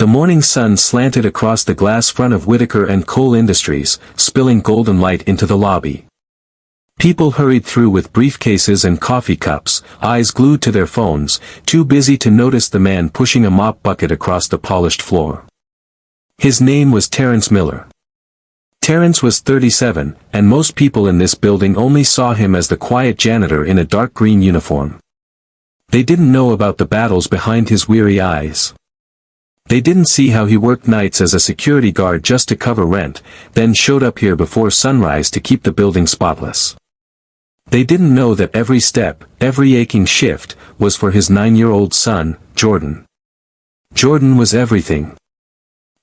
The morning sun slanted across the glass front of Whitaker and Cole Industries, spilling golden light into the lobby. People hurried through with briefcases and coffee cups, eyes glued to their phones, too busy to notice the man pushing a mop bucket across the polished floor. His name was Terrence Miller. Terrence was 37, and most people in this building only saw him as the quiet janitor in a dark green uniform. They didn't know about the battles behind his weary eyes. They didn't see how he worked nights as a security guard just to cover rent, then showed up here before sunrise to keep the building spotless. They didn't know that every step, every aching shift, was for his 9-year-old son, Jordan. Jordan was everything.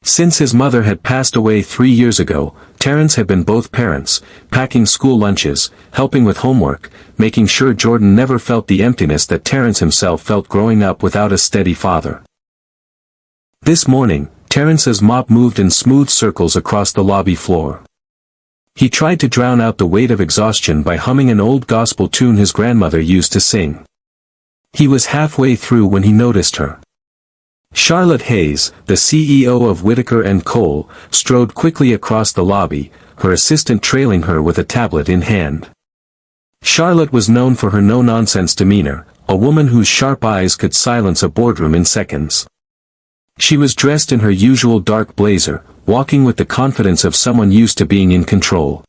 Since his mother had passed away 3 years ago, Terrence had been both parents, packing school lunches, helping with homework, making sure Jordan never felt the emptiness that Terrence himself felt growing up without a steady father. This morning, Terrence's mop moved in smooth circles across the lobby floor. He tried to drown out the weight of exhaustion by humming an old gospel tune his grandmother used to sing. He was halfway through when he noticed her. Charlotte Hayes, the CEO of Whitaker and Cole, strode quickly across the lobby, her assistant trailing her with a tablet in hand. Charlotte was known for her no-nonsense demeanor, a woman whose sharp eyes could silence a boardroom in seconds. She was dressed in her usual dark blazer, walking with the confidence of someone used to being in control.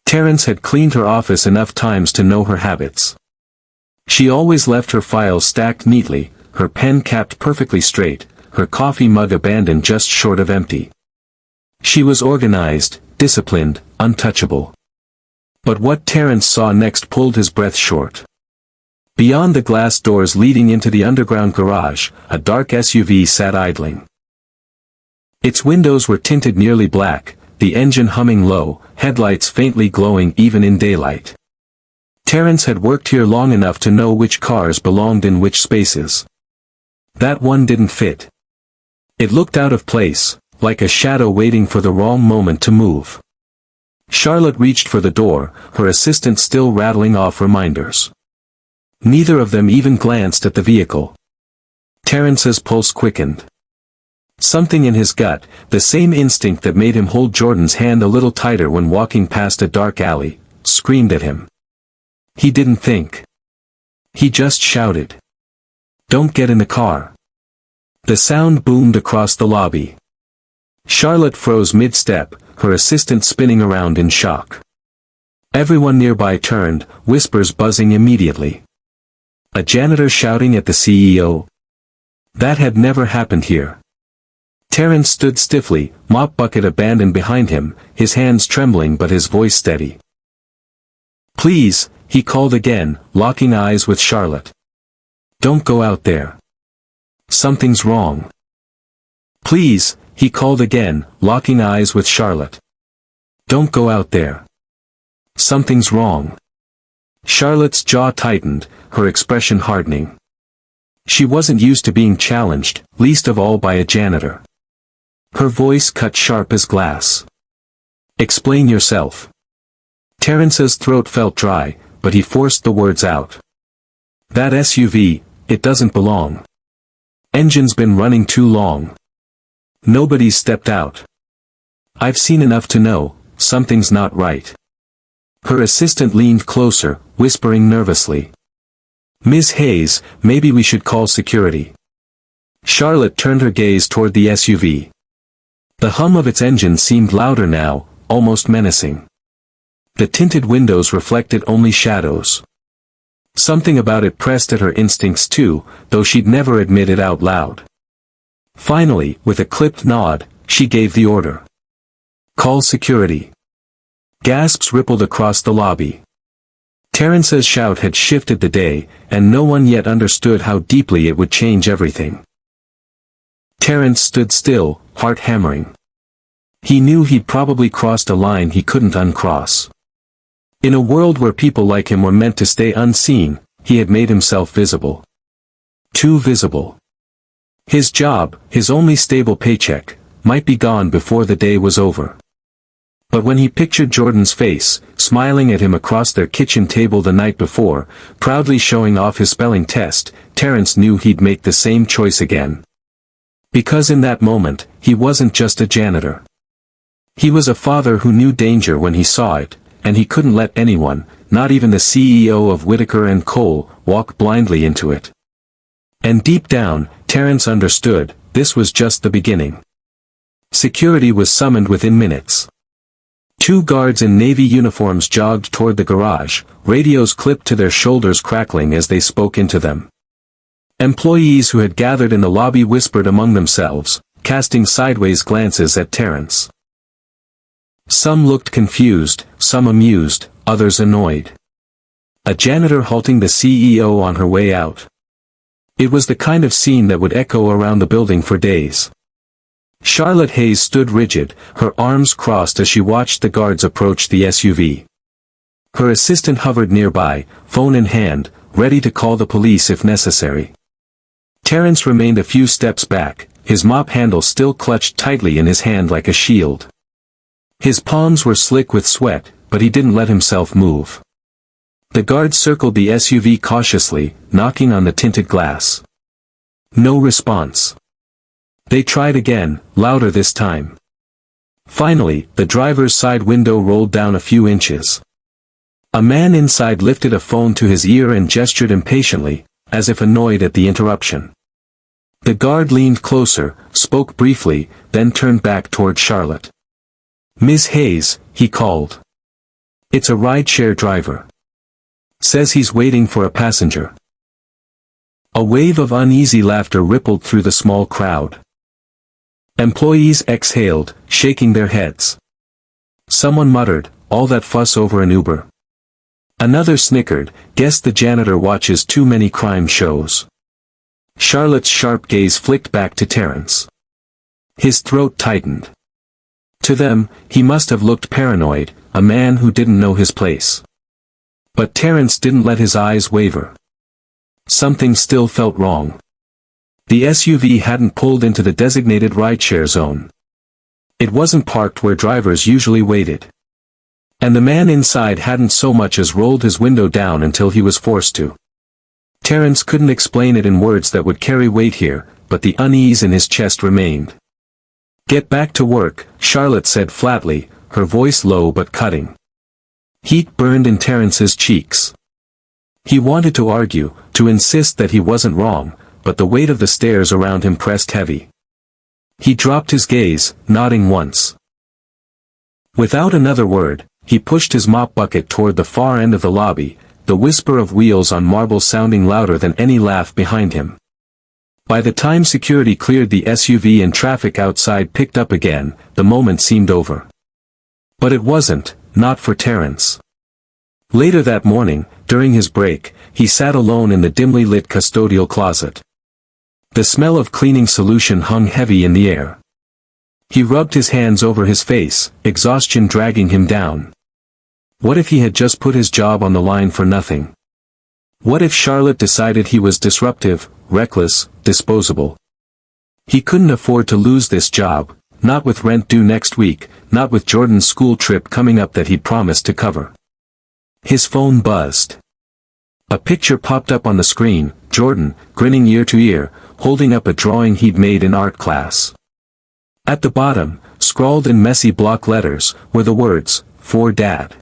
Terrence had cleaned her office enough times to know her habits. She always left her files stacked neatly, her pen capped perfectly straight, her coffee mug abandoned just short of empty. She was organized, disciplined, untouchable. But what Terrence saw next pulled his breath short. Beyond the glass doors leading into the underground garage, a dark SUV sat idling. Its windows were tinted nearly black, the engine humming low, headlights faintly glowing even in daylight. Terrence had worked here long enough to know which cars belonged in which spaces. That one didn't fit. It looked out of place, like a shadow waiting for the wrong moment to move. Charlotte reached for the door, her assistant still rattling off reminders. Neither of them even glanced at the vehicle. Terrence's pulse quickened. Something in his gut, the same instinct that made him hold Jordan's hand a little tighter when walking past a dark alley, screamed at him. He didn't think. He just shouted. "Don't get in the car." The sound boomed across the lobby. Charlotte froze mid-step, her assistant spinning around in shock. Everyone nearby turned, whispers buzzing immediately. A janitor shouting at the CEO? That had never happened here. Terrence stood stiffly, mop bucket abandoned behind him, his hands trembling but his voice steady. "Please," he called again, locking eyes with Charlotte. "Don't go out there. Something's wrong." "Please," he called again, locking eyes with Charlotte. "Don't go out there. Something's wrong." Charlotte's jaw tightened, her expression hardening. She wasn't used to being challenged, least of all by a janitor. Her voice cut sharp as glass. "Explain yourself." Terrence's throat felt dry, but he forced the words out. "That SUV, it doesn't belong. Engine's been running too long. Nobody's stepped out. I've seen enough to know, something's not right." Her assistant leaned closer, whispering nervously. "Ms. Hayes, maybe we should call security." Charlotte turned her gaze toward the SUV. The hum of its engine seemed louder now, almost menacing. The tinted windows reflected only shadows. Something about it pressed at her instincts too, though she'd never admit it out loud. Finally, with a clipped nod, she gave the order. "Call security." Gasps rippled across the lobby. Terrence's shout had shifted the day, and no one yet understood how deeply it would change everything. Terrence stood still, heart hammering. He knew he'd probably crossed a line he couldn't uncross. In a world where people like him were meant to stay unseen, he had made himself visible. Too visible. His job, his only stable paycheck, might be gone before the day was over. But when he pictured Jordan's face, smiling at him across their kitchen table the night before, proudly showing off his spelling test, Terrence knew he'd make the same choice again. Because in that moment, he wasn't just a janitor. He was a father who knew danger when he saw it, and he couldn't let anyone, not even the CEO of Whitaker and Cole, walk blindly into it. And deep down, Terence understood, this was just the beginning. Security was summoned within minutes. 2 guards in navy uniforms jogged toward the garage, radios clipped to their shoulders crackling as they spoke into them. Employees who had gathered in the lobby whispered among themselves, casting sideways glances at Terence. Some looked confused, some amused, others annoyed. A janitor halting the CEO on her way out. It was the kind of scene that would echo around the building for days. Charlotte Hayes stood rigid, her arms crossed as she watched the guards approach the SUV. Her assistant hovered nearby, phone in hand, ready to call the police if necessary. Terence remained a few steps back, his mop handle still clutched tightly in his hand like a shield. His palms were slick with sweat, but he didn't let himself move. The guards circled the SUV cautiously, knocking on the tinted glass. No response. They tried again, louder this time. Finally, the driver's side window rolled down a few inches. A man inside lifted a phone to his ear and gestured impatiently, as if annoyed at the interruption. The guard leaned closer, spoke briefly, then turned back toward Charlotte. "Ms. Hayes," he called. "It's a rideshare driver. Says he's waiting for a passenger." A wave of uneasy laughter rippled through the small crowd. Employees exhaled, shaking their heads. Someone muttered, "All that fuss over an Uber." Another snickered, "Guess the janitor watches too many crime shows." Charlotte's sharp gaze flicked back to Terence. His throat tightened. To them, he must have looked paranoid, a man who didn't know his place. But Terence didn't let his eyes waver. Something still felt wrong. The SUV hadn't pulled into the designated rideshare zone. It wasn't parked where drivers usually waited. And the man inside hadn't so much as rolled his window down until he was forced to. Terence couldn't explain it in words that would carry weight here, but the unease in his chest remained. "Get back to work," Charlotte said flatly, her voice low but cutting. Heat burned in Terence's cheeks. He wanted to argue, to insist that he wasn't wrong, but the weight of the stairs around him pressed heavy. He dropped his gaze, nodding once. Without another word, he pushed his mop bucket toward the far end of the lobby, the whisper of wheels on marble sounding louder than any laugh behind him. By the time security cleared the SUV and traffic outside picked up again, the moment seemed over. But it wasn't, not for Terence. Later that morning, during his break, he sat alone in the dimly lit custodial closet. The smell of cleaning solution hung heavy in the air. He rubbed his hands over his face, exhaustion dragging him down. What if he had just put his job on the line for nothing? What if Charlotte decided he was disruptive, reckless, disposable? He couldn't afford to lose this job, not with rent due next week, not with Jordan's school trip coming up that he'd promised to cover. His phone buzzed. A picture popped up on the screen, Jordan, grinning ear to ear, holding up a drawing he'd made in art class. At the bottom, scrawled in messy block letters, were the words, "For Dad.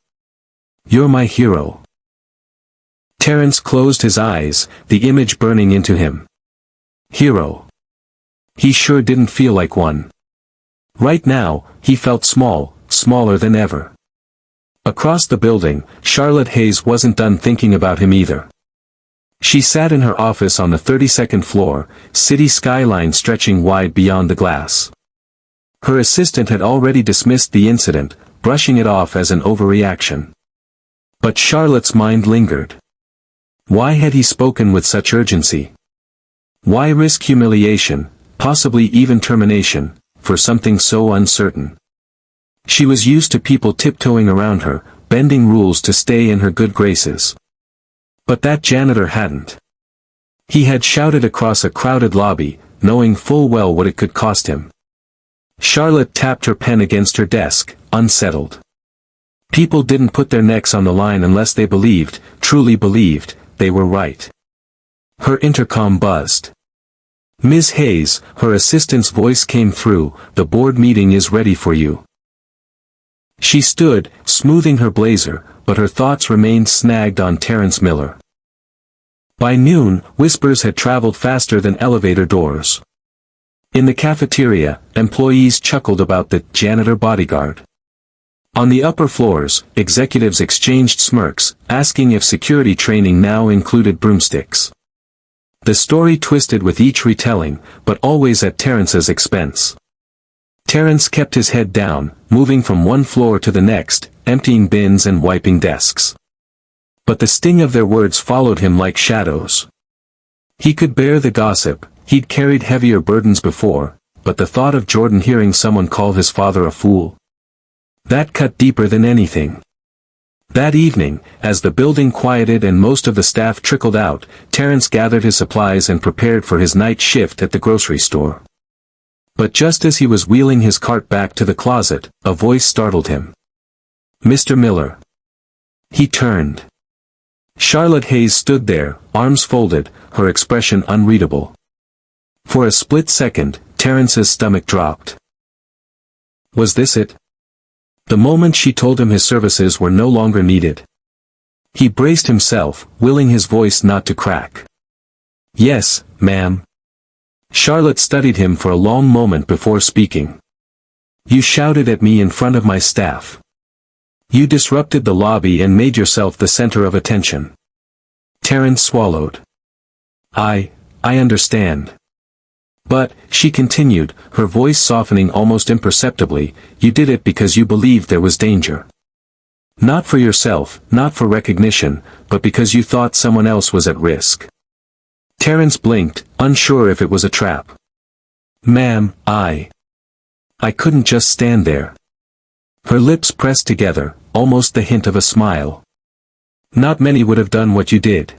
You're my hero." Terence closed his eyes, the image burning into him. Hero. He sure didn't feel like one. Right now, he felt small, smaller than ever. Across the building, Charlotte Hayes wasn't done thinking about him either. She sat in her office on the 32nd floor, city skyline stretching wide beyond the glass. Her assistant had already dismissed the incident, brushing it off as an overreaction. But Charlotte's mind lingered. Why had he spoken with such urgency? Why risk humiliation, possibly even termination, for something so uncertain? She was used to people tiptoeing around her, bending rules to stay in her good graces. But that janitor hadn't. He had shouted across a crowded lobby, knowing full well what it could cost him. Charlotte tapped her pen against her desk, unsettled. People didn't put their necks on the line unless they believed, truly believed, they were right. Her intercom buzzed. Ms. Hayes, her assistant's voice came through, the board meeting is ready for you. She stood, smoothing her blazer, but her thoughts remained snagged on Terrence Miller. By noon, whispers had traveled faster than elevator doors. In the cafeteria, employees chuckled about the janitor bodyguard. On the upper floors, executives exchanged smirks, asking if security training now included broomsticks. The story twisted with each retelling, but always at Terrence's expense. Terrence kept his head down, moving from one floor to the next, emptying bins and wiping desks. But the sting of their words followed him like shadows. He could bear the gossip, he'd carried heavier burdens before, but the thought of Jordan hearing someone call his father a fool, that cut deeper than anything. That evening, as the building quieted and most of the staff trickled out, Terrence gathered his supplies and prepared for his night shift at the grocery store. But just as he was wheeling his cart back to the closet, a voice startled him. "Mr. Miller." He turned. Charlotte Hayes stood there, arms folded, her expression unreadable. For a split second, Terrence's stomach dropped. Was this it? The moment she told him his services were no longer needed. He braced himself, willing his voice not to crack. "Yes, ma'am." Charlotte studied him for a long moment before speaking. "You shouted at me in front of my staff. You disrupted the lobby and made yourself the center of attention." Terrence swallowed. I understand. But, she continued, her voice softening almost imperceptibly, you did it because you believed there was danger. Not for yourself, not for recognition, but because you thought someone else was at risk. Terrence blinked, unsure if it was a trap. "Ma'am, I couldn't just stand there." Her lips pressed together, almost the hint of a smile. "Not many would have done what you did."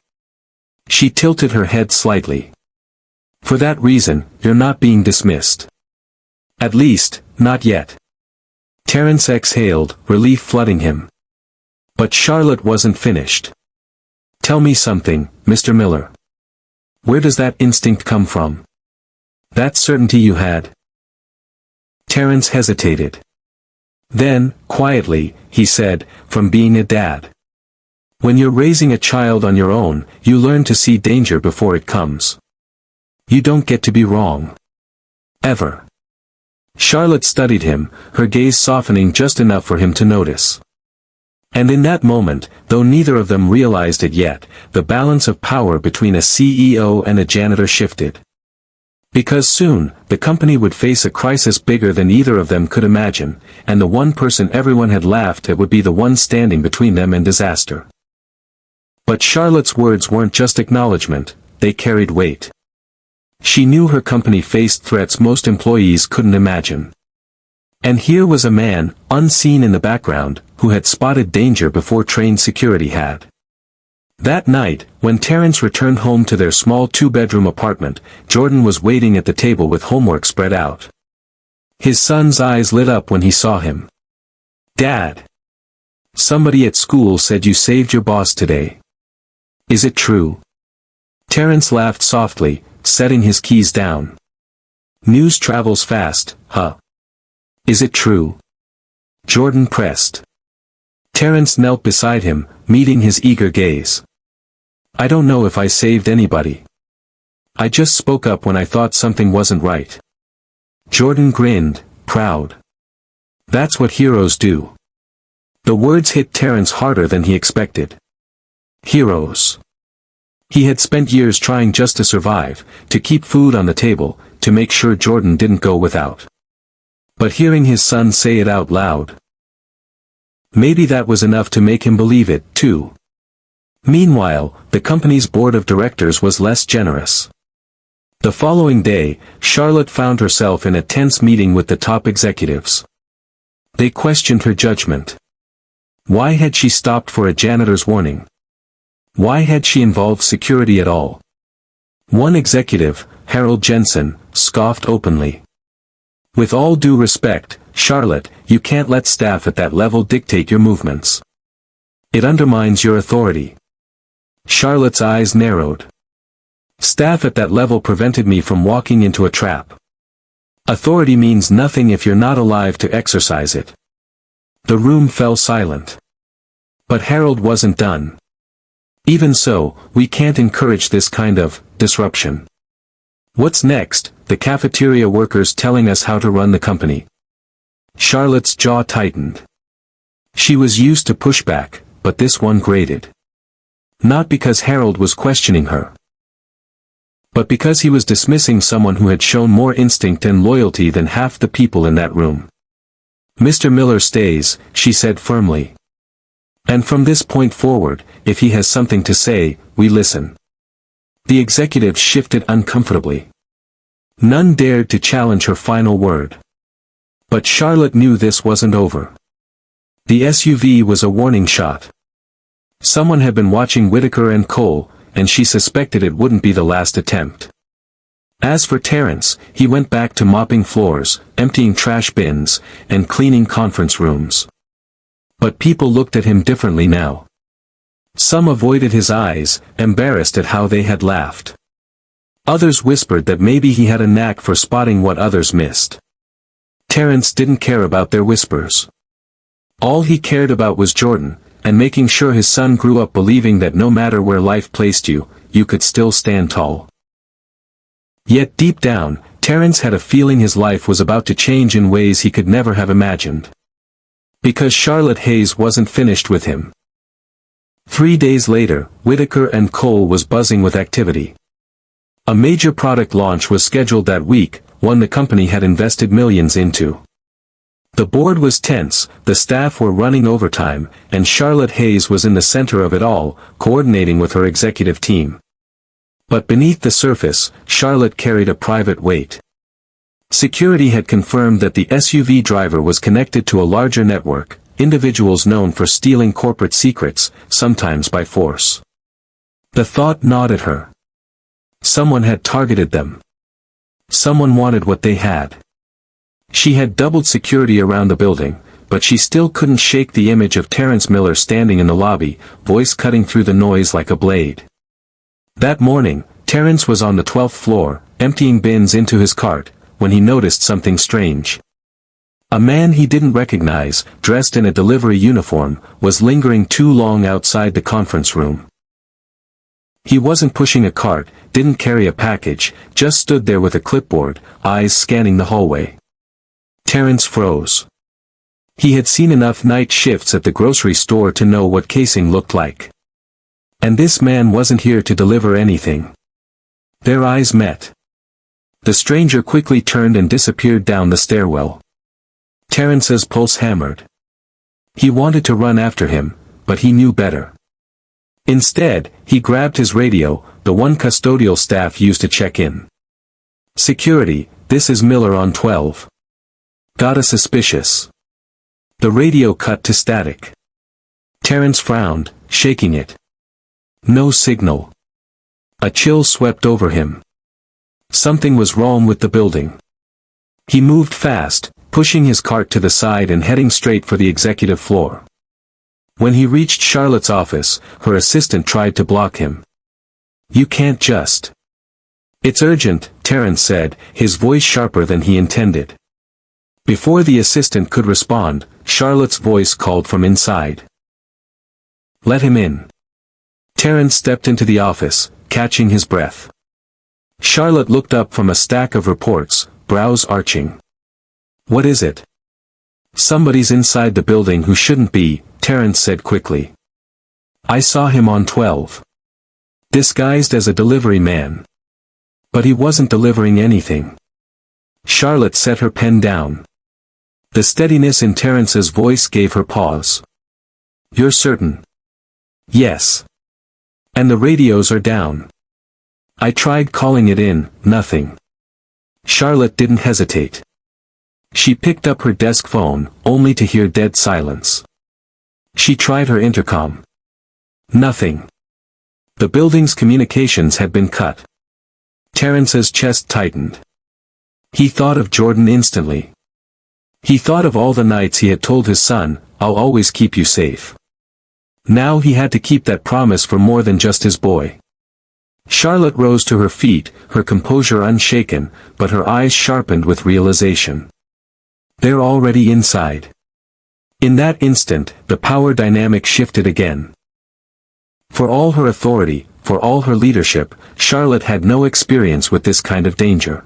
She tilted her head slightly. "For that reason, you're not being dismissed. At least, not yet." Terrence exhaled, relief flooding him. But Charlotte wasn't finished. "Tell me something, Mr. Miller. Where does that instinct come from? That certainty you had?" Terrence hesitated. Then, quietly, he said, "From being a dad. When you're raising a child on your own, you learn to see danger before it comes. You don't get to be wrong. Ever." Charlotte studied him, her gaze softening just enough for him to notice. And in that moment, though neither of them realized it yet, the balance of power between a CEO and a janitor shifted. Because soon, the company would face a crisis bigger than either of them could imagine, and the one person everyone had laughed at would be the one standing between them and disaster. But Charlotte's words weren't just acknowledgement, they carried weight. She knew her company faced threats most employees couldn't imagine. And here was a man, unseen in the background, who had spotted danger before trained security had. That night, when Terrence returned home to their small two-bedroom apartment, Jordan was waiting at the table with homework spread out. His son's eyes lit up when he saw him. "Dad! Somebody at school said you saved your boss today. Is it true?" Terrence laughed softly, setting his keys down. "News travels fast, huh? Is it true?" Jordan pressed. Terrence knelt beside him, meeting his eager gaze. "I don't know if I saved anybody. I just spoke up when I thought something wasn't right." Jordan grinned, proud. "That's what heroes do." The words hit Terrence harder than he expected. Heroes. He had spent years trying just to survive, to keep food on the table, to make sure Jordan didn't go without. But hearing his son say it out loud, maybe that was enough to make him believe it, too. Meanwhile, the company's board of directors was less generous. The following day, Charlotte found herself in a tense meeting with the top executives. They questioned her judgment. Why had she stopped for a janitor's warning? Why had she involved security at all? One executive, Harold Jensen, scoffed openly. "With all due respect, Charlotte, you can't let staff at that level dictate your movements. It undermines your authority." Charlotte's eyes narrowed. Staff at that level prevented me from walking into a trap. Authority means nothing if you're not alive to exercise it. The room fell silent. But Harold wasn't done. Even so, we can't encourage this kind of disruption. What's next? The cafeteria workers telling us how to run the company. Charlotte's jaw tightened. She was used to pushback, but this one grated. Not because Harold was questioning her, but because he was dismissing someone who had shown more instinct and loyalty than half the people in that room. Mr. Miller stays, she said firmly. And from this point forward, if he has something to say, we listen. The executives shifted uncomfortably. None dared to challenge her final word. But Charlotte knew this wasn't over. The SUV was a warning shot. Someone had been watching Whitaker and Cole, and she suspected it wouldn't be the last attempt. As for Terrence, he went back to mopping floors, emptying trash bins, and cleaning conference rooms. But people looked at him differently now. Some avoided his eyes, embarrassed at how they had laughed. Others whispered that maybe he had a knack for spotting what others missed. Terrence didn't care about their whispers. All he cared about was Jordan, and making sure his son grew up believing that no matter where life placed you, you could still stand tall. Yet deep down, Terrence had a feeling his life was about to change in ways he could never have imagined. Because Charlotte Hayes wasn't finished with him. 3 days later, Whitaker and Cole was buzzing with activity. A major product launch was scheduled that week, one the company had invested millions into. The board was tense, the staff were running overtime, and Charlotte Hayes was in the center of it all, coordinating with her executive team. But beneath the surface, Charlotte carried a private weight. Security had confirmed that the SUV driver was connected to a larger network, individuals known for stealing corporate secrets, sometimes by force. The thought gnawed at her. Someone had targeted them. Someone wanted what they had. She had doubled security around the building, but she still couldn't shake the image of Terrence Miller standing in the lobby, voice cutting through the noise like a blade. That morning, Terrence was on the 12th floor, emptying bins into his cart, when he noticed something strange. A man he didn't recognize, dressed in a delivery uniform, was lingering too long outside the conference room. He wasn't pushing a cart, didn't carry a package, just stood there with a clipboard, eyes scanning the hallway. Terrence froze. He had seen enough night shifts at the grocery store to know what casing looked like. And this man wasn't here to deliver anything. Their eyes met. The stranger quickly turned and disappeared down the stairwell. Terrence's pulse hammered. He wanted to run after him, but he knew better. Instead, he grabbed his radio, the one custodial staff used to check in. Security, this is Miller on 12. Got a suspicious. The radio cut to static. Terrence frowned, shaking it. No signal. A chill swept over him. Something was wrong with the building. He moved fast, pushing his cart to the side and heading straight for the executive floor. When he reached Charlotte's office, her assistant tried to block him. You can't just. It's urgent, Terrence said, his voice sharper than he intended. Before the assistant could respond, Charlotte's voice called from inside. Let him in. Terrence stepped into the office, catching his breath. Charlotte looked up from a stack of reports, brows arching. What is it? Somebody's inside the building who shouldn't be, Terrence said quickly. I saw him on 12. Disguised as a delivery man. But he wasn't delivering anything. Charlotte set her pen down. The steadiness in Terrence's voice gave her pause. You're certain? Yes. And the radios are down. I tried calling it in, nothing. Charlotte didn't hesitate. She picked up her desk phone, only to hear dead silence. She tried her intercom. Nothing. The building's communications had been cut. Terrence's chest tightened. He thought of Jordan instantly. He thought of all the nights he had told his son, I'll always keep you safe. Now he had to keep that promise for more than just his boy. Charlotte rose to her feet, her composure unshaken, but her eyes sharpened with realization. They're already inside. In that instant, the power dynamic shifted again. For all her authority, for all her leadership, Charlotte had no experience with this kind of danger.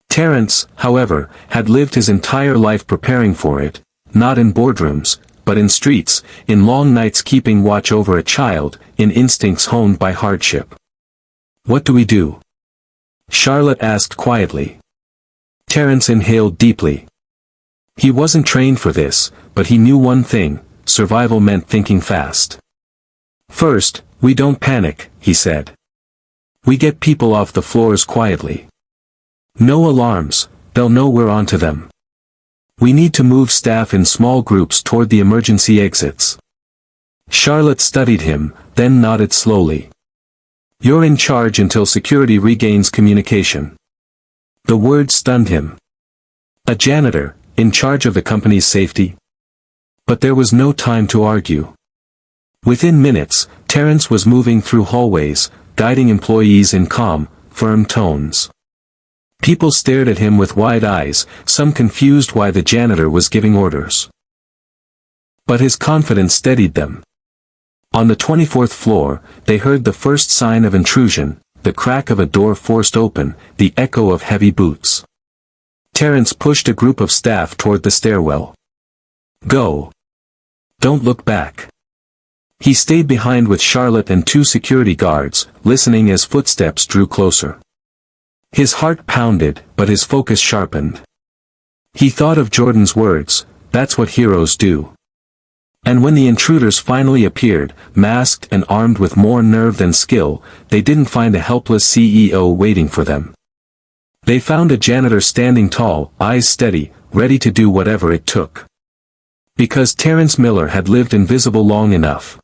Terence, however, had lived his entire life preparing for it, not in boardrooms, but in streets, in long nights keeping watch over a child, in instincts honed by hardship. "What do we do?" Charlotte asked quietly. Terence inhaled deeply. He wasn't trained for this, but he knew one thing: survival meant thinking fast. "First, we don't panic," he said. "We get people off the floors quietly. No alarms, they'll know we're onto them. We need to move staff in small groups toward the emergency exits." Charlotte studied him, then nodded slowly. "You're in charge until security regains communication." The word stunned him. A janitor, in charge of the company's safety? But there was no time to argue. Within minutes, Terence was moving through hallways, guiding employees in calm, firm tones. People stared at him with wide eyes, some confused why the janitor was giving orders. But his confidence steadied them. On the 24th floor, they heard the first sign of intrusion, the crack of a door forced open, the echo of heavy boots. Terence pushed a group of staff toward the stairwell. "Go. Don't look back." He stayed behind with Charlotte and two security guards, listening as footsteps drew closer. His heart pounded, but his focus sharpened. He thought of Jordan's words, "That's what heroes do." And when the intruders finally appeared, masked and armed with more nerve than skill, they didn't find a helpless CEO waiting for them. They found a janitor standing tall, eyes steady, ready to do whatever it took. Because Terence Miller had lived invisible long enough.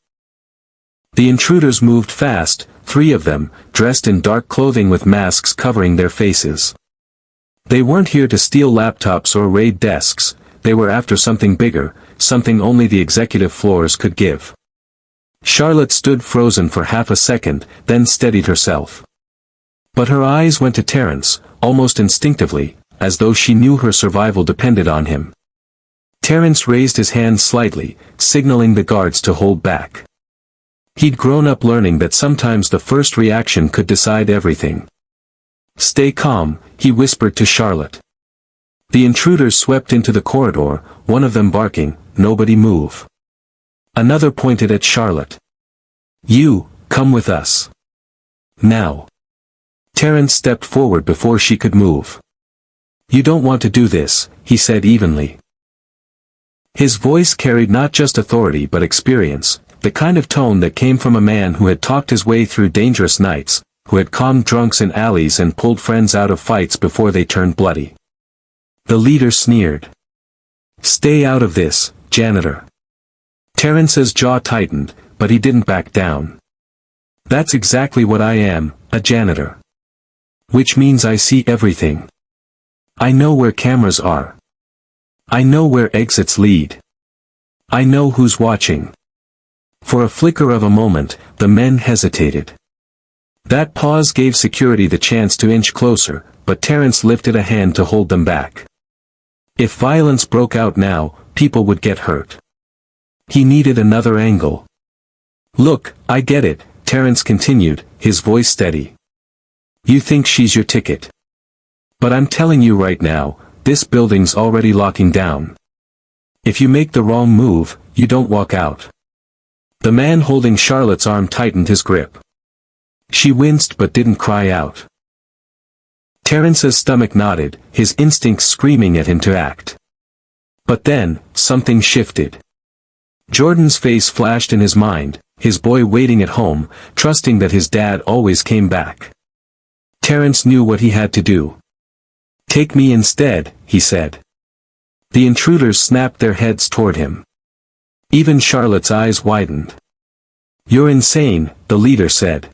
The intruders moved fast, 3 of them, dressed in dark clothing with masks covering their faces. They weren't here to steal laptops or raid desks, they were after something bigger, something only the executive floors could give. Charlotte stood frozen for half a second, then steadied herself. But her eyes went to Terence, almost instinctively, as though she knew her survival depended on him. Terence raised his hand slightly, signaling the guards to hold back. He'd grown up learning that sometimes the first reaction could decide everything. "Stay calm," he whispered to Charlotte. The intruders swept into the corridor, one of them barking, "Nobody move." Another pointed at Charlotte. "You, come with us. Now." Terence stepped forward before she could move. "You don't want to do this," he said evenly. His voice carried not just authority but experience, the kind of tone that came from a man who had talked his way through dangerous nights, who had calmed drunks in alleys and pulled friends out of fights before they turned bloody. The leader sneered. "Stay out of this, janitor." Terence's jaw tightened, but he didn't back down. "That's exactly what I am, a janitor. Which means I see everything. I know where cameras are. I know where exits lead. I know who's watching." For a flicker of a moment, the men hesitated. That pause gave security the chance to inch closer, but Terence lifted a hand to hold them back. If violence broke out now, people would get hurt. He needed another angle. "Look, I get it," Terence continued, his voice steady. "You think she's your ticket. But I'm telling you right now, this building's already locking down. If you make the wrong move, you don't walk out." The man holding Charlotte's arm tightened his grip. She winced but didn't cry out. Terence's stomach nodded, his instincts screaming at him to act. But then, something shifted. Jordan's face flashed in his mind, his boy waiting at home, trusting that his dad always came back. Terence knew what he had to do. "Take me instead," he said. The intruders snapped their heads toward him. Even Charlotte's eyes widened. "You're insane," the leader said.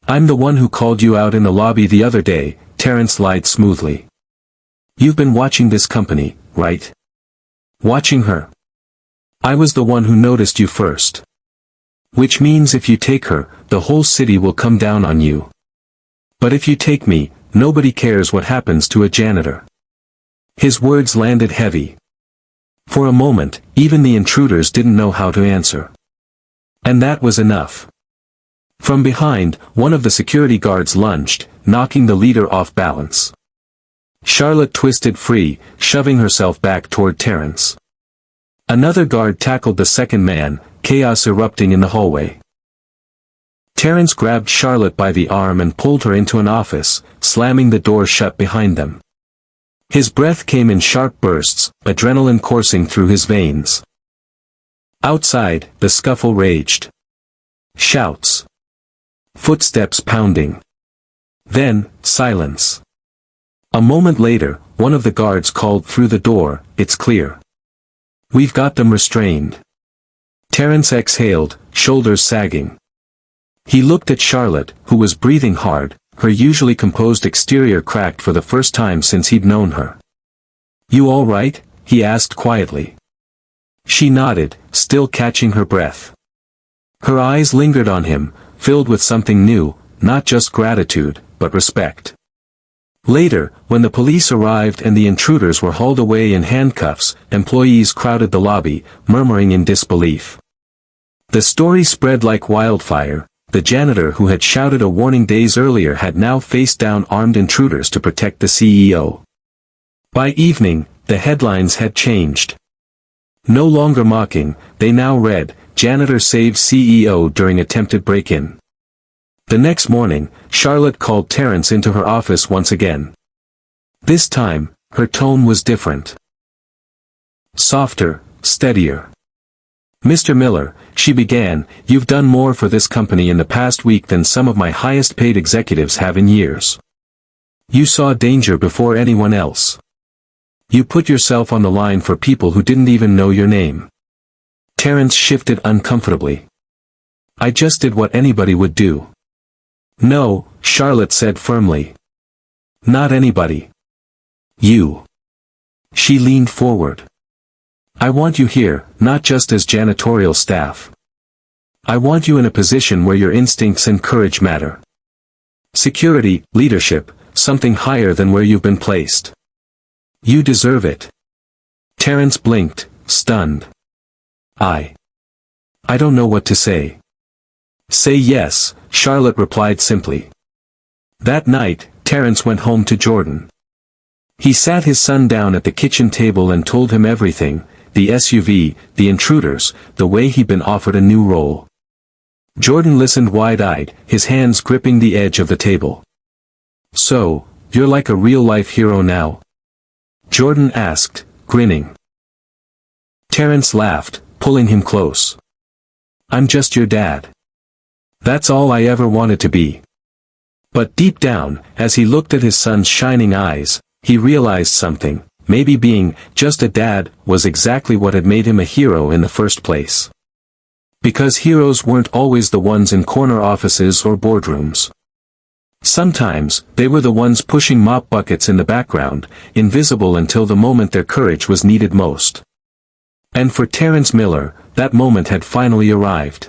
"I'm the one who called you out in the lobby the other day," Terence lied smoothly. "You've been watching this company, right? Watching her. I was the one who noticed you first. Which means if you take her, the whole city will come down on you. But if you take me, nobody cares what happens to a janitor. His words landed heavy. For a moment, even the intruders didn't know how to answer. And that was enough. From behind, one of the security guards lunged, knocking the leader off balance. Charlotte twisted free, shoving herself back toward Terence. Another guard tackled the second man, chaos erupting in the hallway. Terence grabbed Charlotte by the arm and pulled her into an office, slamming the door shut behind them. His breath came in sharp bursts, adrenaline coursing through his veins. Outside, the scuffle raged. Shouts. Footsteps pounding. Then, silence. A moment later, one of the guards called through the door, "It's clear. We've got them restrained." Terence exhaled, shoulders sagging. He looked at Charlotte, who was breathing hard, her usually composed exterior cracked for the first time since he'd known her. "You all right?" he asked quietly. She nodded, still catching her breath. Her eyes lingered on him, filled with something new, not just gratitude, but respect. Later, when the police arrived and the intruders were hauled away in handcuffs, employees crowded the lobby, murmuring in disbelief. The story spread like wildfire. The janitor who had shouted a warning days earlier had now faced down armed intruders to protect the CEO. By evening, the headlines had changed. No longer mocking, they now read, "Janitor saves CEO during attempted break-in." The next morning, Charlotte called Terence into her office once again. This time, her tone was different. Softer, steadier. "Mr. Miller," she began, "you've done more for this company in the past week than some of my highest-paid executives have in years. You saw danger before anyone else. You put yourself on the line for people who didn't even know your name." Terence shifted uncomfortably. "I just did what anybody would do." "No," Charlotte said firmly. "Not anybody. You." She leaned forward. "I want you here, not just as janitorial staff. I want you in a position where your instincts and courage matter. Security, leadership, something higher than where you've been placed. You deserve it." Terence blinked, stunned. I don't know what to say." "Say yes," Charlotte replied simply. That night, Terence went home to Jordan. He sat his son down at the kitchen table and told him everything, the SUV, the intruders, the way he'd been offered a new role. Jordan listened wide-eyed, his hands gripping the edge of the table. "So, you're like a real-life hero now?" Jordan asked, grinning. Terence laughed, pulling him close. "I'm just your dad. That's all I ever wanted to be." But deep down, as he looked at his son's shining eyes, he realized something. Maybe being just a dad was exactly what had made him a hero in the first place. Because heroes weren't always the ones in corner offices or boardrooms. Sometimes, they were the ones pushing mop buckets in the background, invisible until the moment their courage was needed most. And for Terence Miller, that moment had finally arrived.